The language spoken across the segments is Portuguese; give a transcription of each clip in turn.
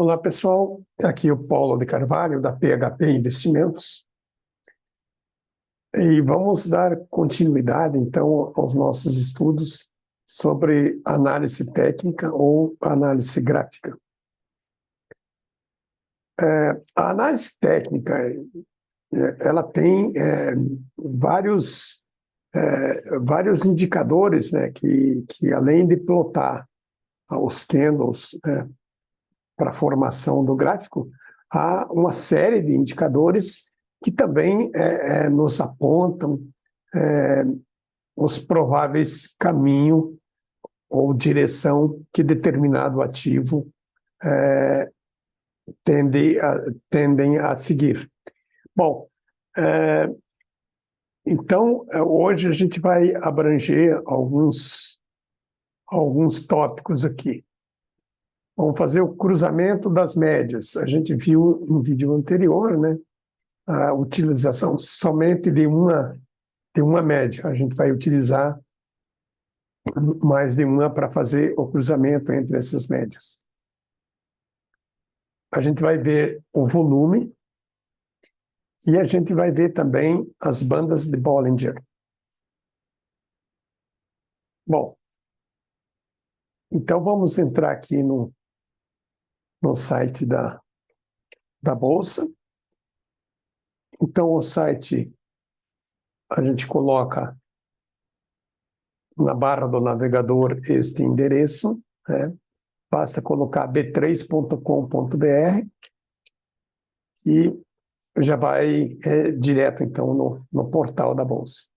Olá, pessoal. Aqui é o Paulo de Carvalho, da PHP Investimentos. E vamos dar continuidade, então, aos nossos estudos sobre análise técnica ou análise gráfica. A análise técnica, ela tem vários indicadores, né, que além de plotar os candles, para a formação do gráfico, há uma série de indicadores que também nos apontam os prováveis caminho ou direção que determinado ativo tendem a seguir. Bom, então, hoje a gente vai abranger alguns tópicos aqui. Vamos fazer o cruzamento das médias. A gente viu no vídeo anterior, né, a utilização somente de uma média. A gente vai utilizar mais de uma para fazer o cruzamento entre essas médias. A gente vai ver o volume e a gente vai ver também as bandas de Bollinger. Bom, então vamos entrar aqui no site da Bolsa. Então, o site, a gente coloca na barra do navegador este endereço, né? Basta colocar b3.com.br e já vai direto, então, no portal da Bolsa.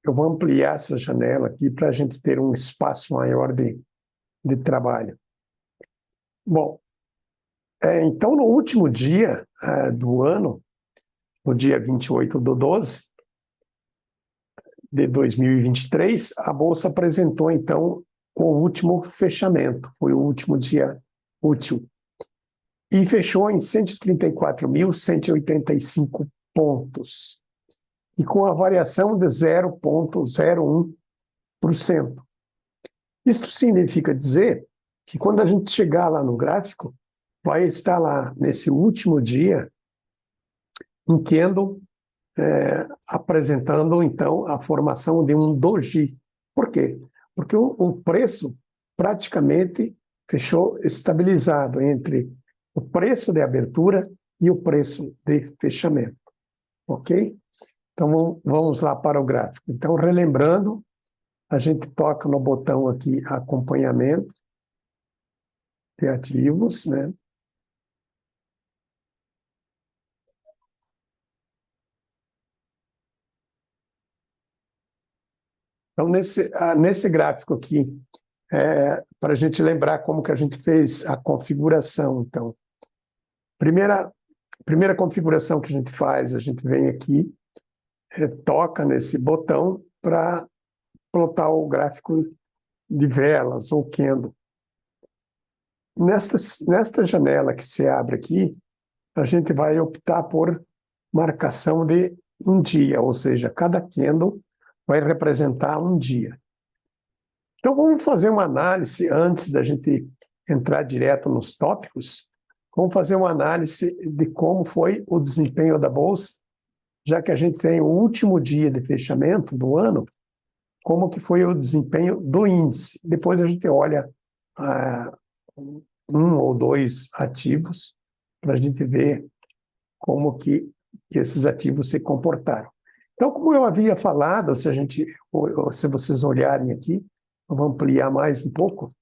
Eu vou ampliar essa janela aqui para a gente ter um espaço maior de trabalho. Bom, então, no último dia do ano, no dia 28/12 de 2023, a Bolsa apresentou, então, o último fechamento, foi o último dia útil, e fechou em 134.185 pontos, e com a variação de 0,01%. Isso significa dizer que quando a gente chegar lá no gráfico, vai estar lá, nesse último dia, um candle apresentando, então, a formação de um doji. Por quê? Porque o preço praticamente fechou estabilizado entre o preço de abertura e o preço de fechamento. Ok? Então, vamos lá para o gráfico. Então, relembrando, a gente toca no botão aqui, acompanhamento de ativos, né? Então, nesse gráfico aqui, para a gente lembrar como que a gente fez a configuração. Então, primeira configuração que a gente faz, a gente vem aqui, toca nesse botão para plotar o gráfico de velas ou candle. Nesta janela que se abre aqui, a gente vai optar por marcação de um dia, ou seja, cada candle vai representar um dia. Então, vamos fazer uma análise antes da gente entrar direto nos tópicos. Vamos fazer uma análise de como foi o desempenho da Bolsa, já que a gente tem o último dia de fechamento do ano, como que foi o desempenho do índice. Depois a gente olha um ou dois ativos para a gente ver como que esses ativos se comportaram. Então, como eu havia falado, se vocês olharem aqui, eu vou ampliar mais um pouco,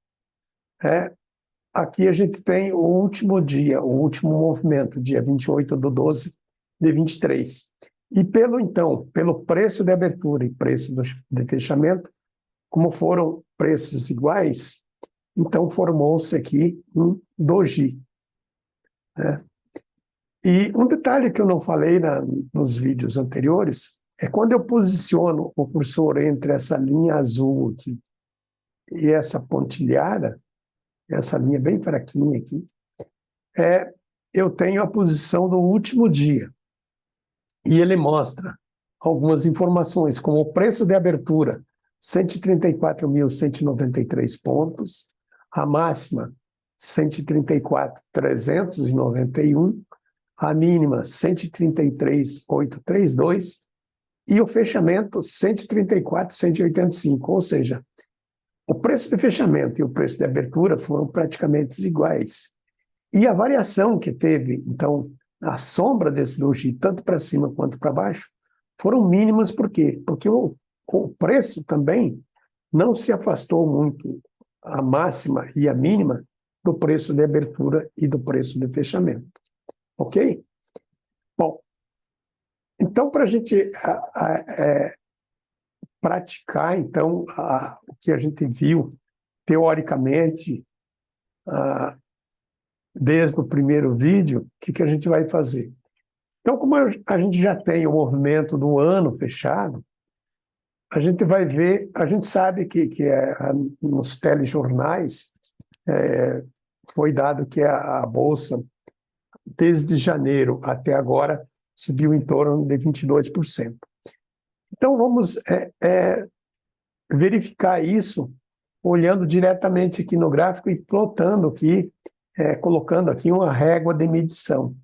aqui a gente tem o último dia, o último movimento, dia 28/12 de 23. E pelo preço de abertura e preço de fechamento, como foram preços iguais, então formou-se aqui um doji. E um detalhe que eu não falei nos vídeos anteriores é quando eu posiciono o cursor entre essa linha azul aqui e essa pontilhada, essa linha bem fraquinha aqui, eu tenho a posição do último dia. E ele mostra algumas informações, como o preço de abertura, 134.193 pontos, a máxima 134.391, a mínima 133.832 e o fechamento 134.185, ou seja, o preço de fechamento e o preço de abertura foram praticamente iguais. E a variação que teve, então, a sombra desse doji, tanto para cima quanto para baixo, foram mínimas. Por quê? Porque o preço também não se afastou muito, a máxima e a mínima, do preço de abertura e do preço de fechamento. Ok? Bom, então, para a gente praticar, então, o que a gente viu, teoricamente, desde o primeiro vídeo, o que a gente vai fazer? Então, como a gente já tem o movimento do ano fechado, a gente vai ver, a gente sabe que nos telejornais foi dado que a Bolsa, desde janeiro até agora, subiu em torno de 22%. Então, vamos verificar isso olhando diretamente aqui no gráfico e plotando aqui, colocando aqui uma régua de medição.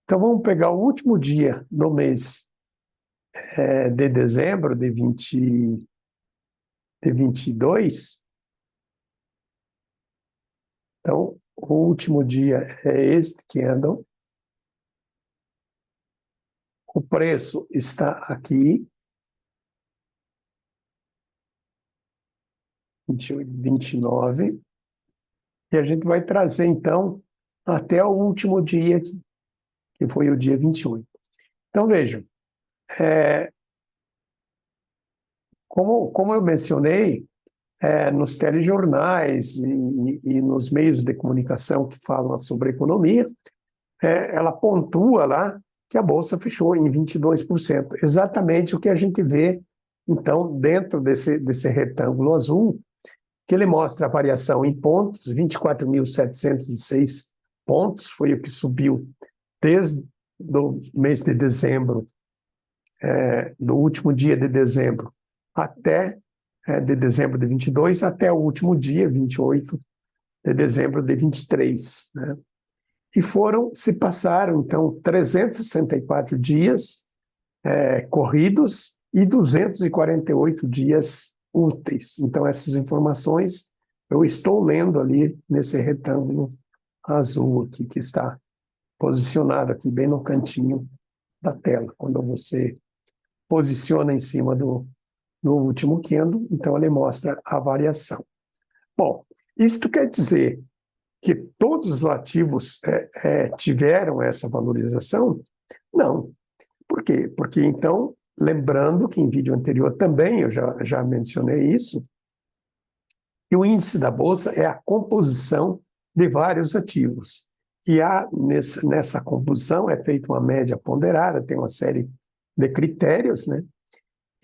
Então, vamos pegar o último dia do mês de dezembro de 22. Então, o último dia é este candle. O preço está aqui, 28,29. E a gente vai trazer, então, até o último dia, que foi o dia 28. Então, vejam, como eu mencionei, nos telejornais e nos meios de comunicação que falam sobre economia, ela pontua lá que a Bolsa fechou em 22%. Exatamente o que a gente vê, então, dentro desse retângulo azul, que ele mostra a variação em pontos, 24.706 pontos, foi o que subiu desde o mês de dezembro, do último dia de dezembro até de dezembro de 22 até o último dia, 28 de dezembro de 23, né? E se passaram, então, 364 dias corridos e 248 dias úteis. Então, essas informações eu estou lendo ali nesse retângulo azul aqui, que está posicionado aqui bem no cantinho da tela. Quando você posiciona em cima do último candle, então ele mostra a variação. Bom, isto quer dizer que todos os ativos tiveram essa valorização? Não. Por quê? Porque, então, lembrando que em vídeo anterior também eu já mencionei isso, que o índice da Bolsa é a composição de vários ativos. E nessa composição é feita uma média ponderada, tem uma série de critérios, né?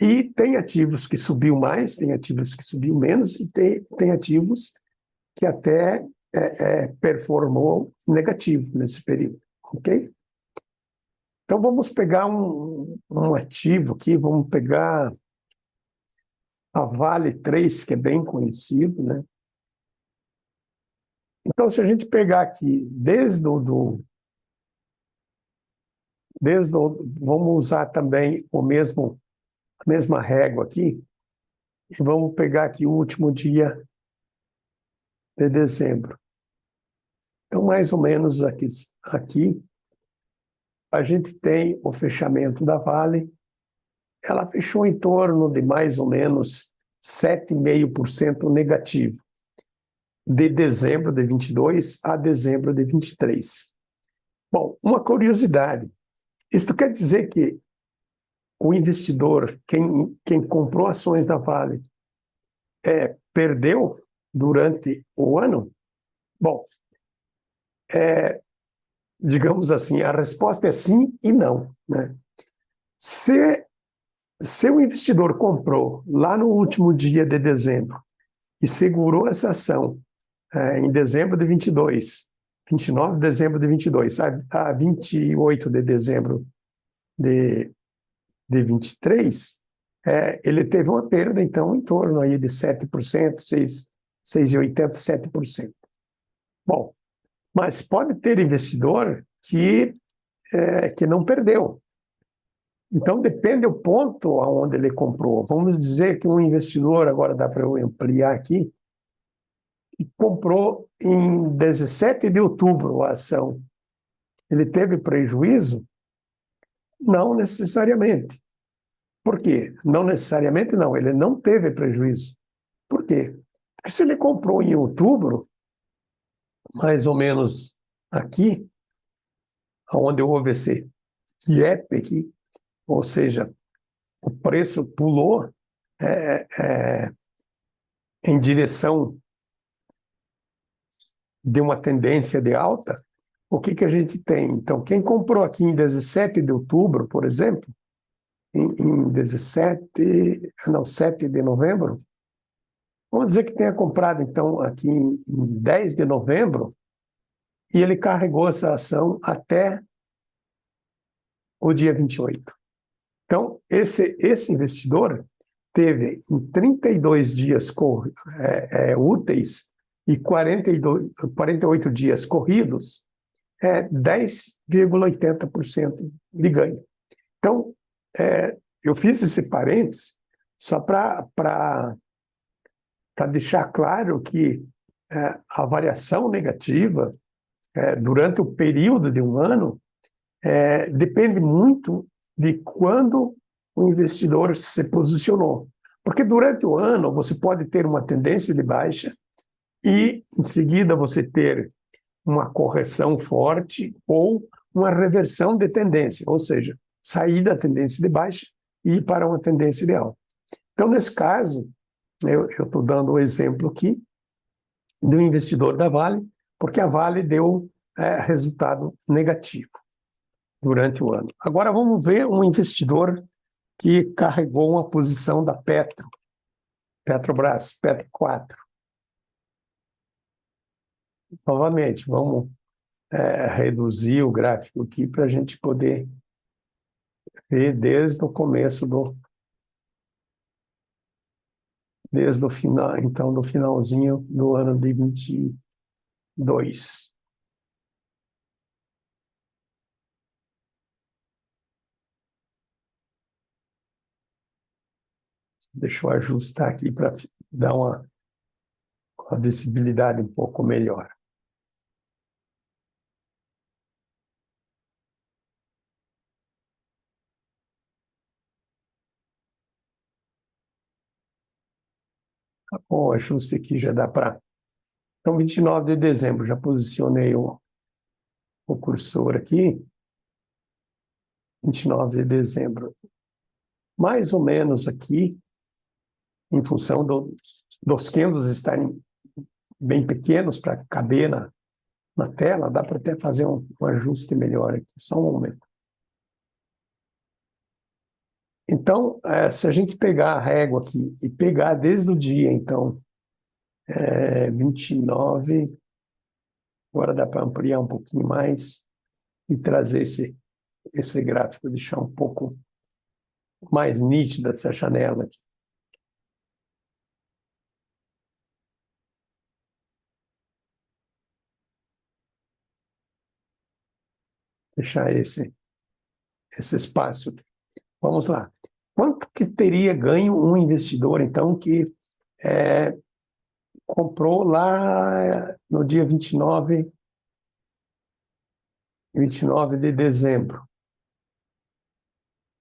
E tem ativos que subiu mais, tem ativos que subiu menos, e tem ativos que até performou negativo nesse período, ok? Então, vamos pegar um ativo aqui, vamos pegar a Vale 3, que é bem conhecido, né? Então, se a gente pegar aqui, vamos usar também a mesma régua aqui, e vamos pegar aqui o último dia de dezembro. Então, mais ou menos aqui a gente tem o fechamento da Vale. Ela fechou em torno de mais ou menos 7,5% negativo, de dezembro de 22 a dezembro de 23. Bom, uma curiosidade. Isso quer dizer que o investidor, quem comprou ações da Vale, perdeu durante o ano? Bom, digamos assim, a resposta é sim e não, né? Se o investidor comprou lá no último dia de dezembro e segurou essa ação em dezembro de 22, 29 de dezembro de 22, a 28 de dezembro de 23, ele teve uma perda, então, em torno aí de 7%, 6,80%, 7%. Bom, mas pode ter investidor que não perdeu. Então, depende do ponto aonde ele comprou. Vamos dizer que um investidor, agora dá para eu ampliar aqui, comprou em 17 de outubro a ação. Ele teve prejuízo? Não necessariamente. Por quê? Não necessariamente não, ele não teve prejuízo. Por quê? Porque se ele comprou em outubro, mais ou menos aqui, onde houve esse gap aqui, ou seja, o preço pulou é, é, em direção de uma tendência de alta, o que a gente tem? Então, quem comprou aqui em 17 de outubro, por exemplo, em 7 de novembro, vamos dizer que tenha comprado, então, aqui em 10 de novembro, e ele carregou essa ação até o dia 28. Então, esse investidor teve em 32 dias úteis e 48 dias corridos, 10,80% de ganho. Então, eu fiz esse parênteses só para deixar claro que a variação negativa durante o período de um ano depende muito de quando o investidor se posicionou. Porque durante o ano você pode ter uma tendência de baixa e, em seguida, você ter uma correção forte ou uma reversão de tendência, ou seja, sair da tendência de baixa e ir para uma tendência de alta. Então, nesse caso, eu estou dando o exemplo aqui do investidor da Vale, porque a Vale deu resultado negativo durante o ano. Agora vamos ver um investidor que carregou uma posição da Petrobras, Petro 4. Novamente, vamos reduzir o gráfico aqui para a gente poder ver desde o começo desde o final, então, do finalzinho do ano de 22. Deixa eu ajustar aqui para dar uma visibilidade um pouco melhor. O ajuste aqui já dá para... Então, 29 de dezembro, já posicionei o cursor aqui. 29 de dezembro. Mais ou menos aqui, em função dos candles estarem bem pequenos para caber na tela, dá para até fazer um ajuste melhor aqui, só um momento. Então, se a gente pegar a régua aqui e pegar desde o dia, então, 29, agora dá para ampliar um pouquinho mais e trazer esse gráfico, deixar um pouco mais nítida essa janela aqui. Deixar esse espaço aqui. Vamos lá. Quanto que teria ganho um investidor, então, que comprou lá no dia 29 de dezembro,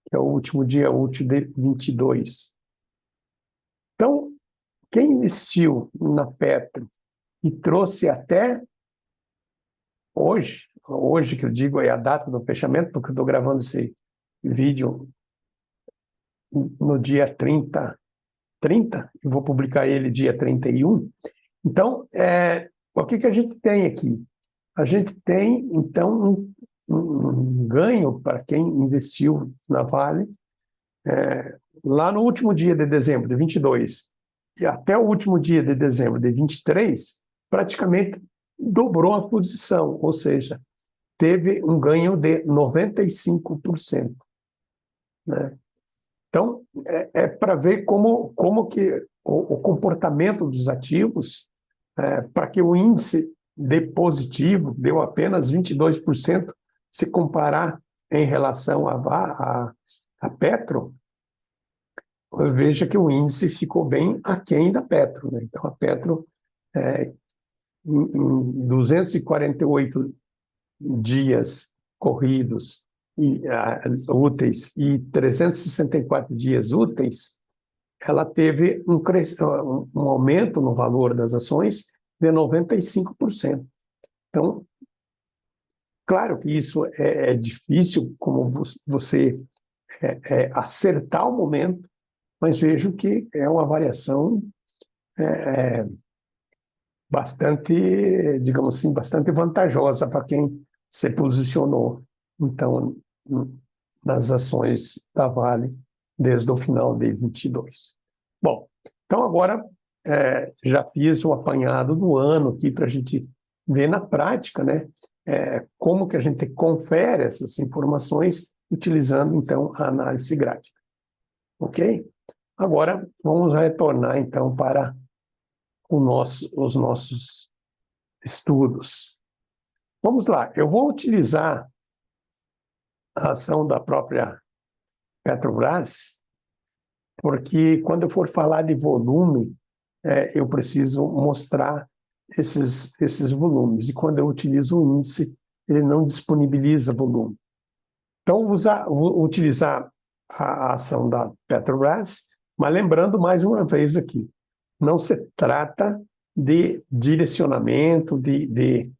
que é o último dia útil de 22. Então, quem investiu na Petro e trouxe até hoje que eu digo é a data do fechamento, porque eu estou gravando esse vídeo no dia 30, e vou publicar ele dia 31. Então, o que a gente tem aqui? A gente tem, então, um ganho para quem investiu na Vale, lá no último dia de dezembro de 22 e até o último dia de dezembro de 23, praticamente dobrou a posição, ou seja, teve um ganho de 95%. Né? Então, é para ver como que o comportamento dos ativos, para que o índice dê positivo, deu apenas 22%, se comparar em relação a Petro, veja que o índice ficou bem aquém da Petro, né? Então, a Petro, em 248 dias corridos e úteis e 364 dias úteis, ela teve um aumento no valor das ações de 95%. Então, claro que isso é difícil, como você acertar o momento, mas vejo que é uma variação bastante, digamos assim, bastante vantajosa para quem se posicionou, então, nas ações da Vale desde o final de 22. Bom, então agora já fiz o apanhado do ano aqui para a gente ver na prática, né, como que a gente confere essas informações utilizando, então, a análise gráfica. Ok? Agora, vamos retornar, então, para os nossos estudos. Vamos lá, eu vou utilizar a ação da própria Petrobras, porque quando eu for falar de volume, eu preciso mostrar esses volumes. E quando eu utilizo o índice, ele não disponibiliza volume. Então, vou utilizar a ação da Petrobras, mas lembrando mais uma vez aqui, não se trata de direcionamento, de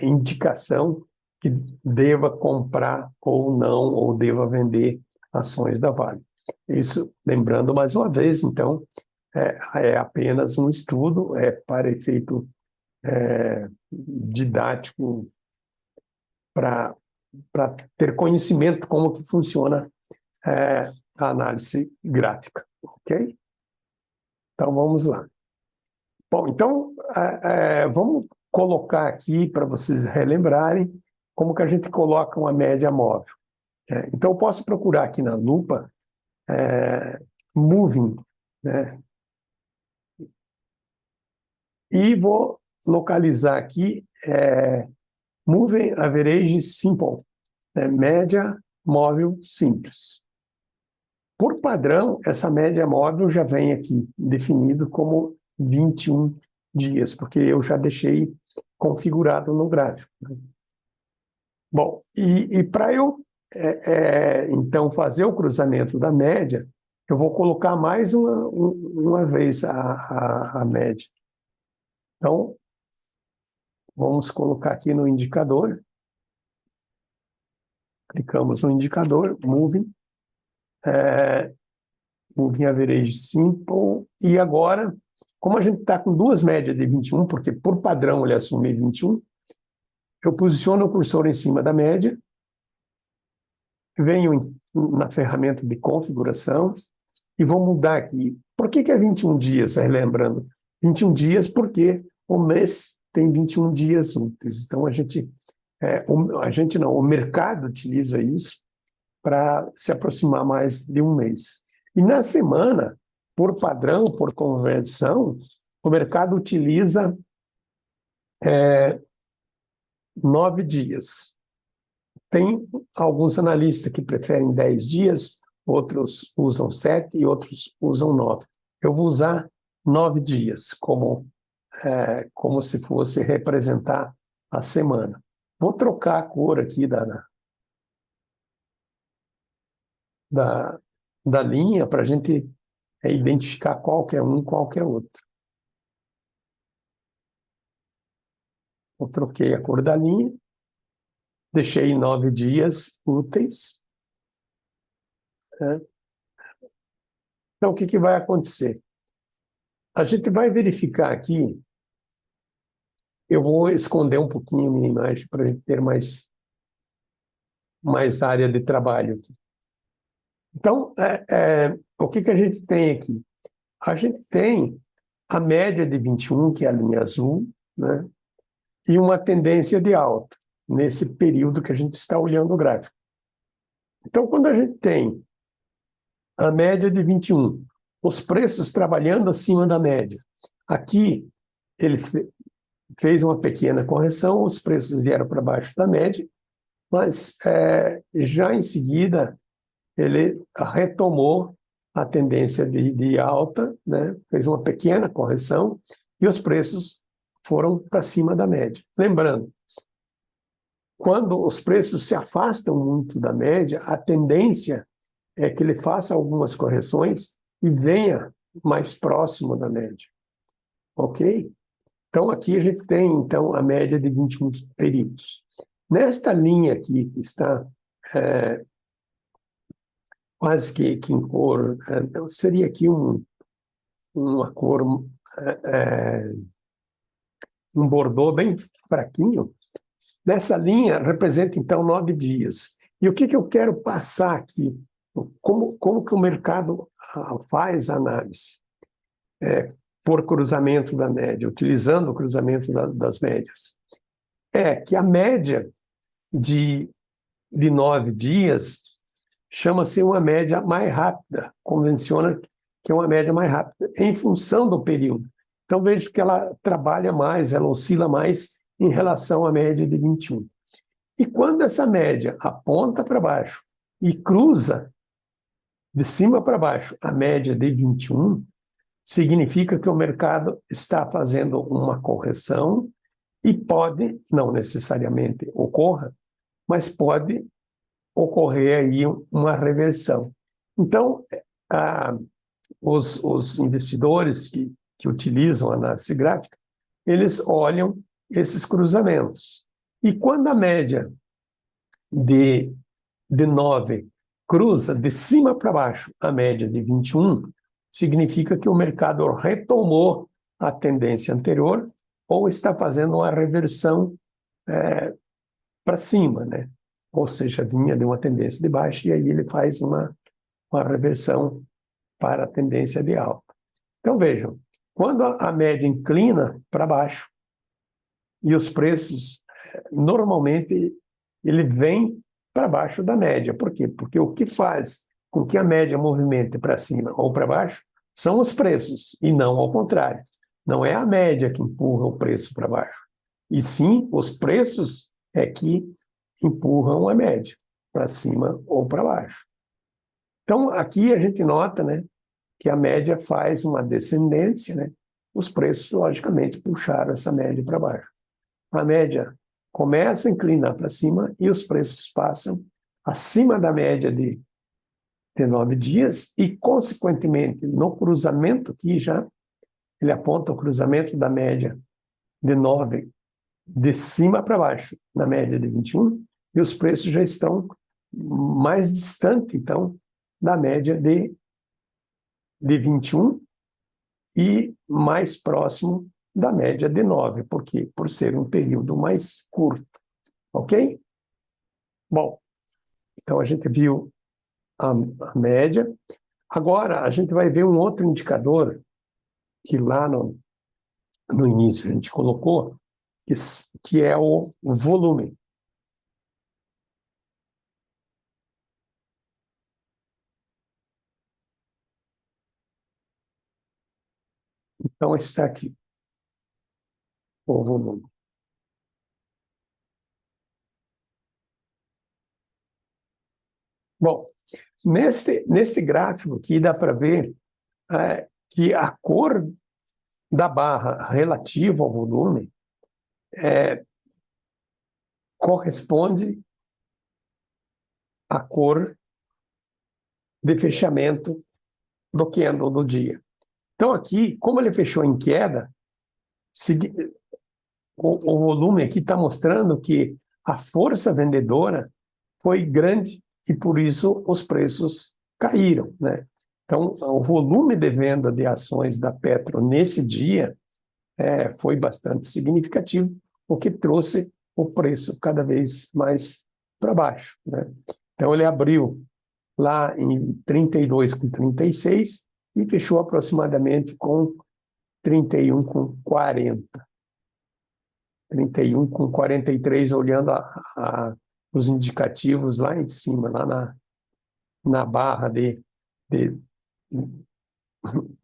indicação que deva comprar ou não, ou deva vender ações da Vale. Isso, lembrando mais uma vez, então, é apenas um estudo, para efeito didático, para ter conhecimento como que funciona a análise gráfica, ok? Então, vamos lá. Bom, então, vamos colocar aqui para vocês relembrarem como que a gente coloca uma média móvel. Então, eu posso procurar aqui na lupa Moving, né? E vou localizar aqui Moving Average Simple, média móvel simples. Por padrão, essa média móvel já vem aqui definido como 21 dias, porque eu já deixei configurado no gráfico. Bom, e para eu, então, fazer o cruzamento da média, eu vou colocar mais uma vez a média. Então, vamos colocar aqui no indicador. Clicamos no indicador, Moving, Moving Average Simple, e agora, como a gente está com duas médias de 21, porque por padrão ele assume 21, eu posiciono o cursor em cima da média, venho na ferramenta de configuração e vou mudar aqui. Por que é 21 dias? Lembrando, 21 dias porque o mês tem 21 dias úteis. Então, a gente não, o mercado utiliza isso para se aproximar mais de um mês. E na semana, por padrão, por convenção, o mercado utiliza 9 dias. Tem alguns analistas que preferem 10 dias, outros usam 7 e outros usam 9. Eu vou usar 9 dias como se fosse representar a semana. Vou trocar a cor aqui da linha para a gente identificar qual que é um e qual que é outro. Eu troquei a cor da linha, deixei 9 dias úteis. Então, o que vai acontecer? A gente vai verificar aqui, eu vou esconder um pouquinho a minha imagem para a gente ter mais área de trabalho aqui. Então, o que a gente tem aqui? A gente tem a média de 21, que é a linha azul, né? E uma tendência de alta nesse período que a gente está olhando o gráfico. Então, quando a gente tem a média de 21. Os preços trabalhando acima da média. Aqui, ele fez uma pequena correção, os preços vieram para baixo da média, mas já em seguida ele retomou a tendência de alta, né? Fez uma pequena correção e os preços foram para cima da média. Lembrando, quando os preços se afastam muito da média, a tendência é que ele faça algumas correções e venha mais próximo da média. Ok? Então, aqui a gente tem, então, a média de 21 períodos. Nesta linha aqui, que está quase que em cor, seria aqui uma cor, um bordô bem fraquinho. Nessa linha, representa, então, 9 dias. E o que eu quero passar aqui? Como que o mercado faz a análise? Por cruzamento da média, utilizando o cruzamento das médias. É que a média de 9 dias chama-se uma média mais rápida, convenciona que é uma média mais rápida, em função do período. Então, vejo que ela trabalha mais, ela oscila mais em relação à média de 21. E quando essa média aponta para baixo e cruza de cima para baixo a média de 21, significa que o mercado está fazendo uma correção e pode, não necessariamente ocorra, mas pode ocorrer aí uma reversão. Então, os investidores que utilizam a análise gráfica, eles olham esses cruzamentos. E quando a média de 9 cruza de cima para baixo a média de 21, significa que o mercado retomou a tendência anterior ou está fazendo uma reversão para cima, né? Ou seja, vinha de uma tendência de baixa e aí ele faz uma reversão para a tendência de alta. Então, vejam, quando a média inclina para baixo e os preços, normalmente, ele vem para baixo da média. Por quê? Porque o que faz com que a média movimente para cima ou para baixo são os preços, e não ao contrário. Não é a média que empurra o preço para baixo, e sim os preços é que empurram a média para cima ou para baixo. Então, aqui a gente nota, né, que a média faz uma descendência, né? Os preços, logicamente, puxaram essa média para baixo. A média começa a inclinar para cima e os preços passam acima da média de 9 dias e, consequentemente, no cruzamento aqui já, ele aponta o cruzamento da média de 9 de cima para baixo, na média de 21, e os preços já estão mais distantes, então, da média de 21 e mais próximo da média de 9, porque por ser um período mais curto, ok? Bom, então a gente viu a média. Agora a gente vai ver um outro indicador que lá no início a gente colocou, que é o volume. Então está aqui o volume. Bom, neste gráfico aqui dá para ver que a cor da barra relativa ao volume corresponde à cor de fechamento do candle do dia. Então aqui, como ele fechou em queda, o volume aqui está mostrando que a força vendedora foi grande e por isso os preços caíram, né? Então, o volume de venda de ações da Petro nesse dia foi bastante significativo, o que trouxe o preço cada vez mais para baixo, né? Então, ele abriu lá em 32,36 e fechou aproximadamente com 31,40. 31,43, olhando os indicativos lá em cima, lá na barra de de,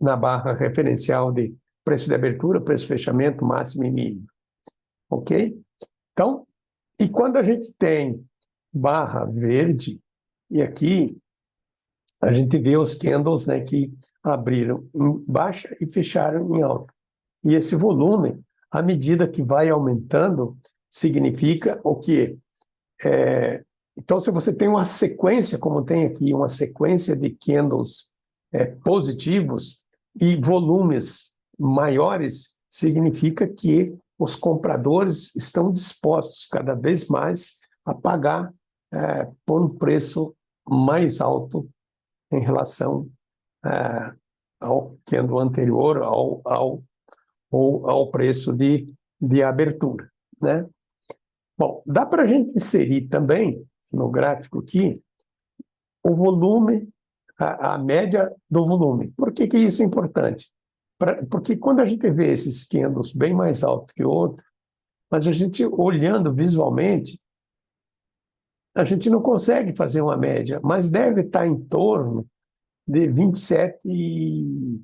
na barra referencial de preço de abertura, preço de fechamento, máximo e mínimo. Ok? Então, e quando a gente tem barra verde, e aqui a gente vê os candles, né, que abriram em baixa e fecharam em alta. E esse volume, à medida que vai aumentando, significa o quê? Então, se você tem uma sequência, como tem aqui, uma sequência de candles positivos e volumes maiores, significa que os compradores estão dispostos cada vez mais a pagar por um preço mais alto em relação ao candle anterior, ao preço de abertura, né? Bom, dá para a gente inserir também no gráfico aqui o volume, a média do volume. Por que que isso é importante? Porque quando a gente vê esses candles bem mais altos que outros, mas a gente olhando visualmente, a gente não consegue fazer uma média, mas deve estar em torno de 27 e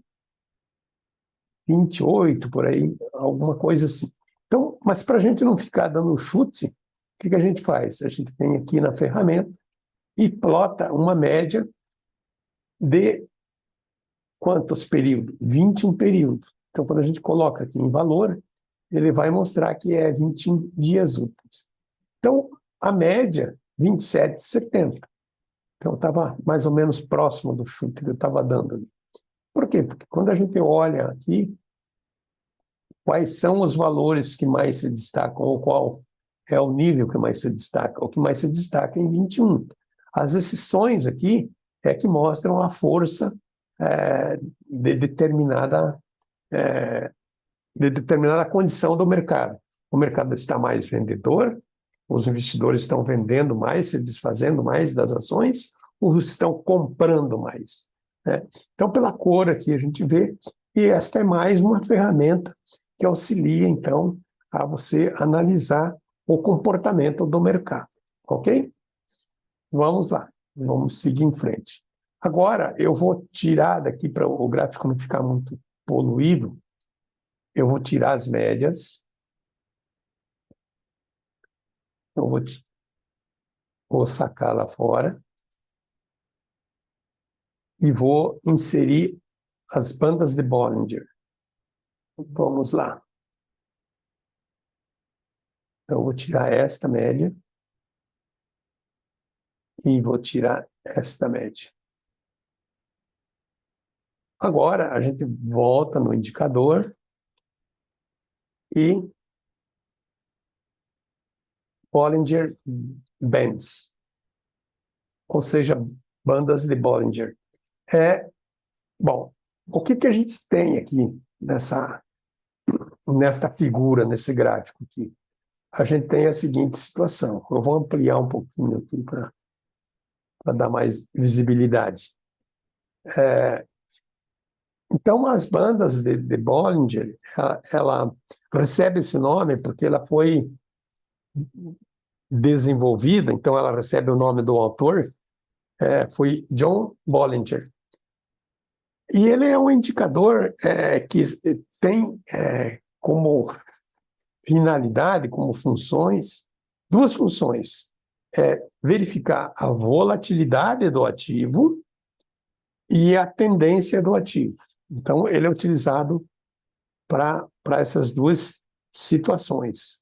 28, por aí, alguma coisa assim. Então, mas para a gente não ficar dando chute, o que que a gente faz? A gente vem aqui na ferramenta e plota uma média de quantos períodos? 21 períodos. Então, quando a gente coloca aqui em valor, ele vai mostrar que é 21 dias úteis. Então, a média, 27,70. Então, estava mais ou menos próximo do chute que eu estava dando ali. Por quê? Porque quando a gente olha aqui, quais são os valores que mais se destacam, ou qual é o nível que mais se destaca? O que mais se destaca é em 21. As exceções aqui é que mostram a força de determinada condição do mercado. O mercado está mais vendedor, os investidores estão vendendo mais, se desfazendo mais das ações, ou estão comprando mais, né? Então, pela cor aqui a gente vê, e esta é mais uma ferramenta que auxilia, então, a você analisar o comportamento do mercado, ok? Vamos lá, vamos seguir em frente. Agora, eu vou tirar daqui, para o gráfico não ficar muito poluído, eu vou tirar as médias, eu vou sacar lá fora e vou inserir as bandas de Bollinger. Vamos lá. Então, eu vou tirar esta média e vou tirar esta média. Agora, a gente volta no indicador e Bollinger Bands, ou seja, bandas de Bollinger. Bom, o que que a gente tem aqui nesta figura, nesse gráfico aqui? A gente tem a seguinte situação. Eu vou ampliar um pouquinho aqui para dar mais visibilidade. Então, as bandas de Bollinger, ela recebe esse nome porque ela foi desenvolvida, então ela recebe o nome do autor, foi John Bollinger. E ele é um indicador que tem como finalidade, como funções, duas funções. Verificar a volatilidade do ativo e a tendência do ativo. Então, ele é utilizado para essas duas situações.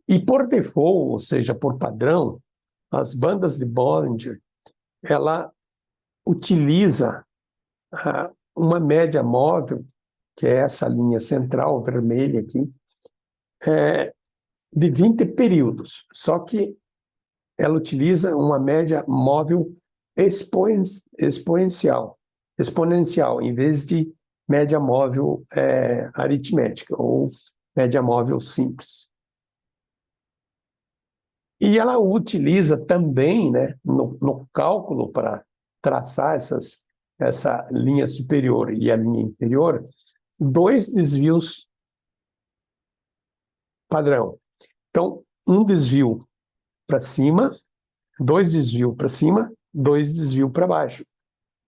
E por default, ou seja, por padrão, as bandas de Bollinger, ela utiliza uma média móvel, que é essa linha central vermelha aqui, de 20 períodos. Só que ela utiliza uma média móvel exponencial, em vez de média móvel aritmética ou média móvel simples. E ela utiliza também, né, no cálculo para traçar essa linha superior e a linha inferior, dois desvios padrão. Então, um desvio para cima, dois desvios para cima, dois desvios para baixo.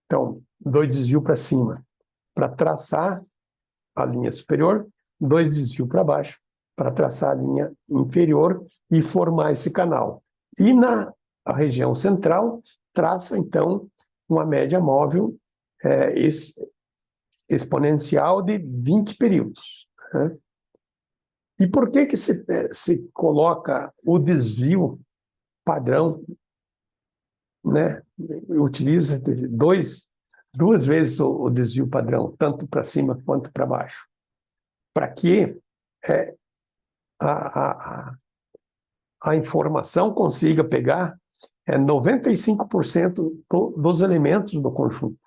Então, 2 desvios para cima para traçar a linha superior, 2 desvios para baixo para traçar a linha inferior e formar esse canal. E na região central, traça, então, uma média móvel exponencial de 20 períodos. Né? E por que se coloca o desvio padrão, né? Utiliza duas vezes o desvio padrão, tanto para cima quanto para baixo, para que a informação consiga pegar 95% dos elementos do conjunto.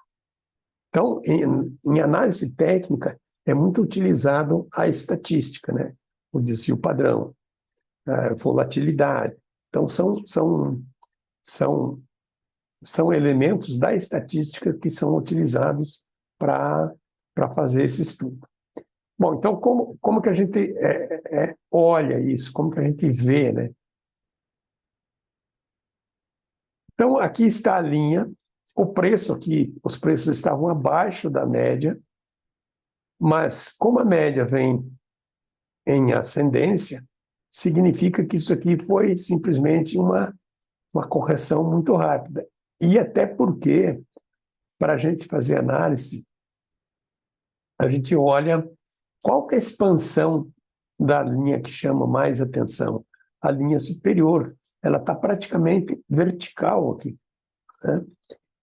Então, em análise técnica, é muito utilizado a estatística, né? O desvio padrão, a volatilidade. Então, são elementos da estatística que são utilizados para fazer esse estudo. Bom, então, como que a gente olha isso? Como que a gente vê, né? Então, aqui está a linha, o preço aqui, os preços estavam abaixo da média, mas como a média vem em ascendência, significa que isso aqui foi simplesmente uma correção muito rápida. E até porque, para a gente fazer análise, a gente olha qual que é a expansão da linha que chama mais atenção. A linha superior, ela está praticamente vertical aqui. Né?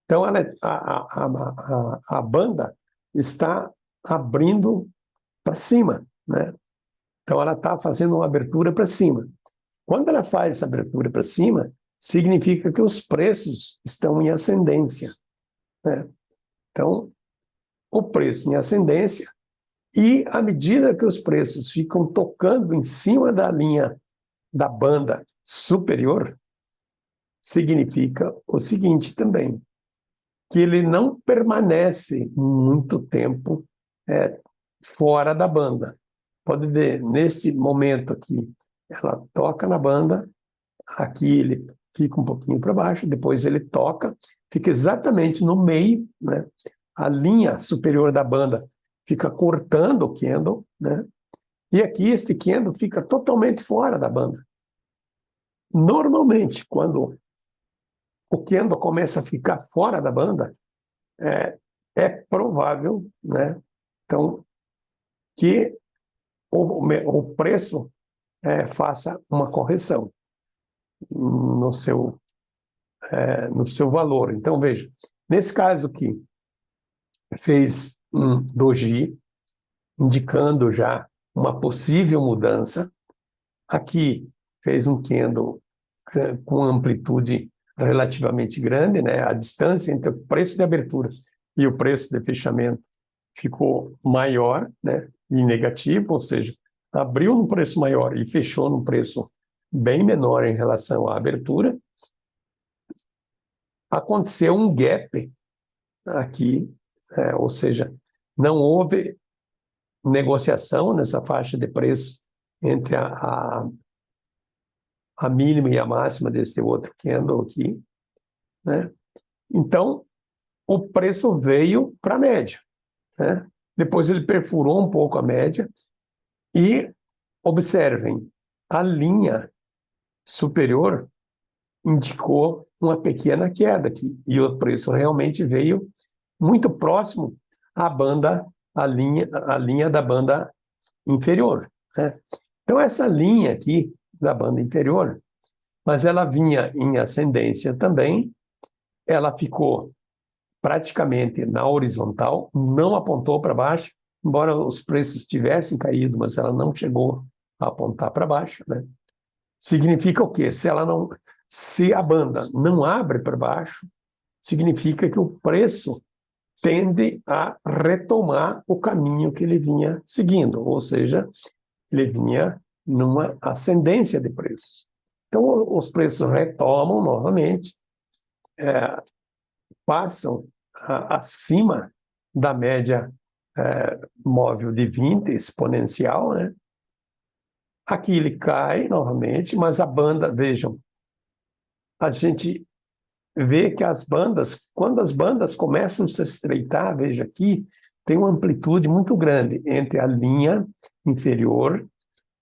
Então, a banda está abrindo para cima, né? Então, ela está fazendo uma abertura para cima. Quando ela faz essa abertura para cima, significa que os preços estão em ascendência. Né? Então, o preço em ascendência, e à medida que os preços ficam tocando em cima da linha da banda superior, significa o seguinte também, que ele não permanece muito tempo fora da banda. Pode ver, neste momento aqui, ela toca na banda, aqui ele fica um pouquinho para baixo, depois ele toca, fica exatamente no meio, né? A linha superior da banda fica cortando o candle, né? E aqui este candle fica totalmente fora da banda. Normalmente, quando o candle começa a ficar fora da banda, é provável, né? Então, que o preço faça uma correção no seu valor. Então, veja, nesse caso aqui, fez um doji, indicando já uma possível mudança. Aqui fez um candle com amplitude relativamente grande, né? A distância entre o preço de abertura e o preço de fechamento ficou maior, né? E negativo, ou seja, abriu num preço maior e fechou num preço bem menor em relação à abertura. Aconteceu um gap aqui, ou seja, não houve negociação nessa faixa de preço entre a mínima e a máxima desse outro candle aqui, né? Então, o preço veio para a média, né? Depois ele perfurou um pouco a média e, observem, a linha superior indicou uma pequena queda aqui e o preço realmente veio muito próximo à banda, a linha da banda inferior, né? Então, essa linha aqui da banda inferior, mas ela vinha em ascendência também, ela ficou praticamente na horizontal, não apontou para baixo, embora os preços tivessem caído, mas ela não chegou a apontar para baixo, né? Significa o quê? Se a banda não abre para baixo, significa que o preço tende a retomar o caminho que ele vinha seguindo, ou seja, ele vinha numa ascendência de preço. Então, os preços retomam novamente, passam acima da média móvel de 20, exponencial, né? Aqui ele cai novamente, mas a banda, vejam, a gente vê que quando as bandas começam a se estreitar, veja aqui, tem uma amplitude muito grande entre a linha inferior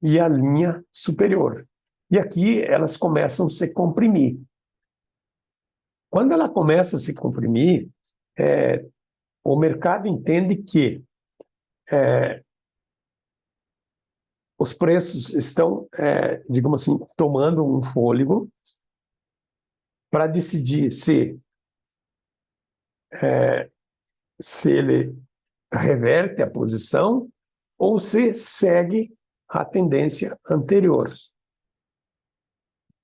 e a linha superior. E aqui elas começam a se comprimir. Quando ela começa a se comprimir, o mercado entende que os preços estão, digamos assim, tomando um fôlego para decidir se ele reverte a posição ou se segue a tendência anterior.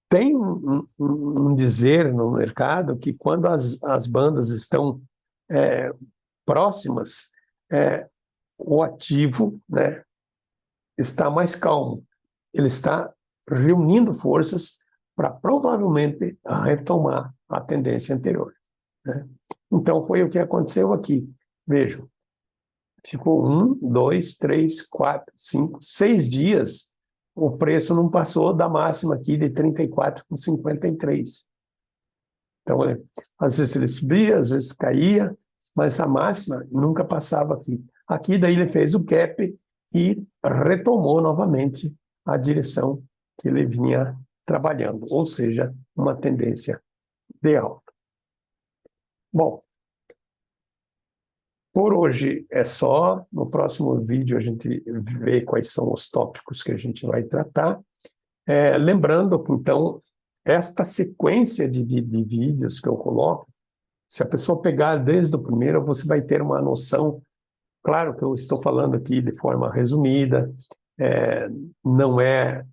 Tem um dizer no mercado que quando as bandas estão próximas, o ativo, né, está mais calmo. Ele está reunindo forças para provavelmente retomar a tendência anterior, né? Então, foi o que aconteceu aqui. Vejam, ficou 1, 2, 3, 4, 5, 6 dias, o preço não passou da máxima aqui de 34,53. Então, às vezes ele subia, às vezes caía, mas a máxima nunca passava aqui. Aqui, daí, ele fez o gap e retomou novamente a direção que ele vinha trabalhando, ou seja, uma tendência de alta. Bom, por hoje é só. No próximo vídeo a gente vê quais são os tópicos que a gente vai tratar. Lembrando que, então, esta sequência de vídeos que eu coloco, se a pessoa pegar desde o primeiro, você vai ter uma noção. Claro que eu estou falando aqui de forma resumida, não é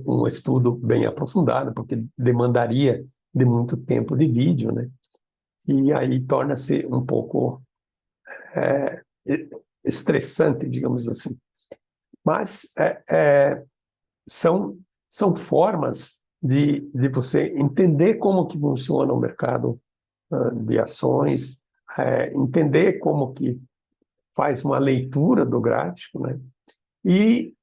um estudo bem aprofundado, porque demandaria de muito tempo de vídeo, né? E aí torna-se um pouco estressante, digamos assim. Mas são formas de você entender como que funciona o mercado de ações, entender como que faz uma leitura do gráfico, né? E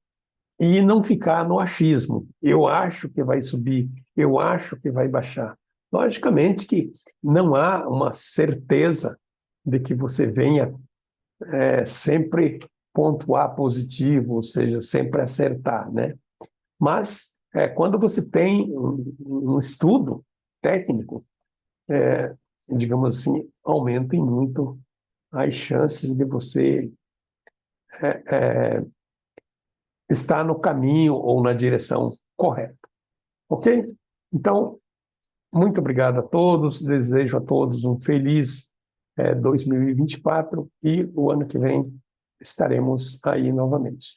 não ficar no achismo. Eu acho que vai subir, eu acho que vai baixar. Logicamente que não há uma certeza de que você venha sempre pontuar positivo, ou seja, sempre acertar, né? Mas quando você tem um estudo técnico, digamos assim, aumentem muito as chances de você estar no caminho ou na direção correta. Ok? Então, muito obrigado a todos, desejo a todos um feliz 2024 e o ano que vem estaremos aí novamente.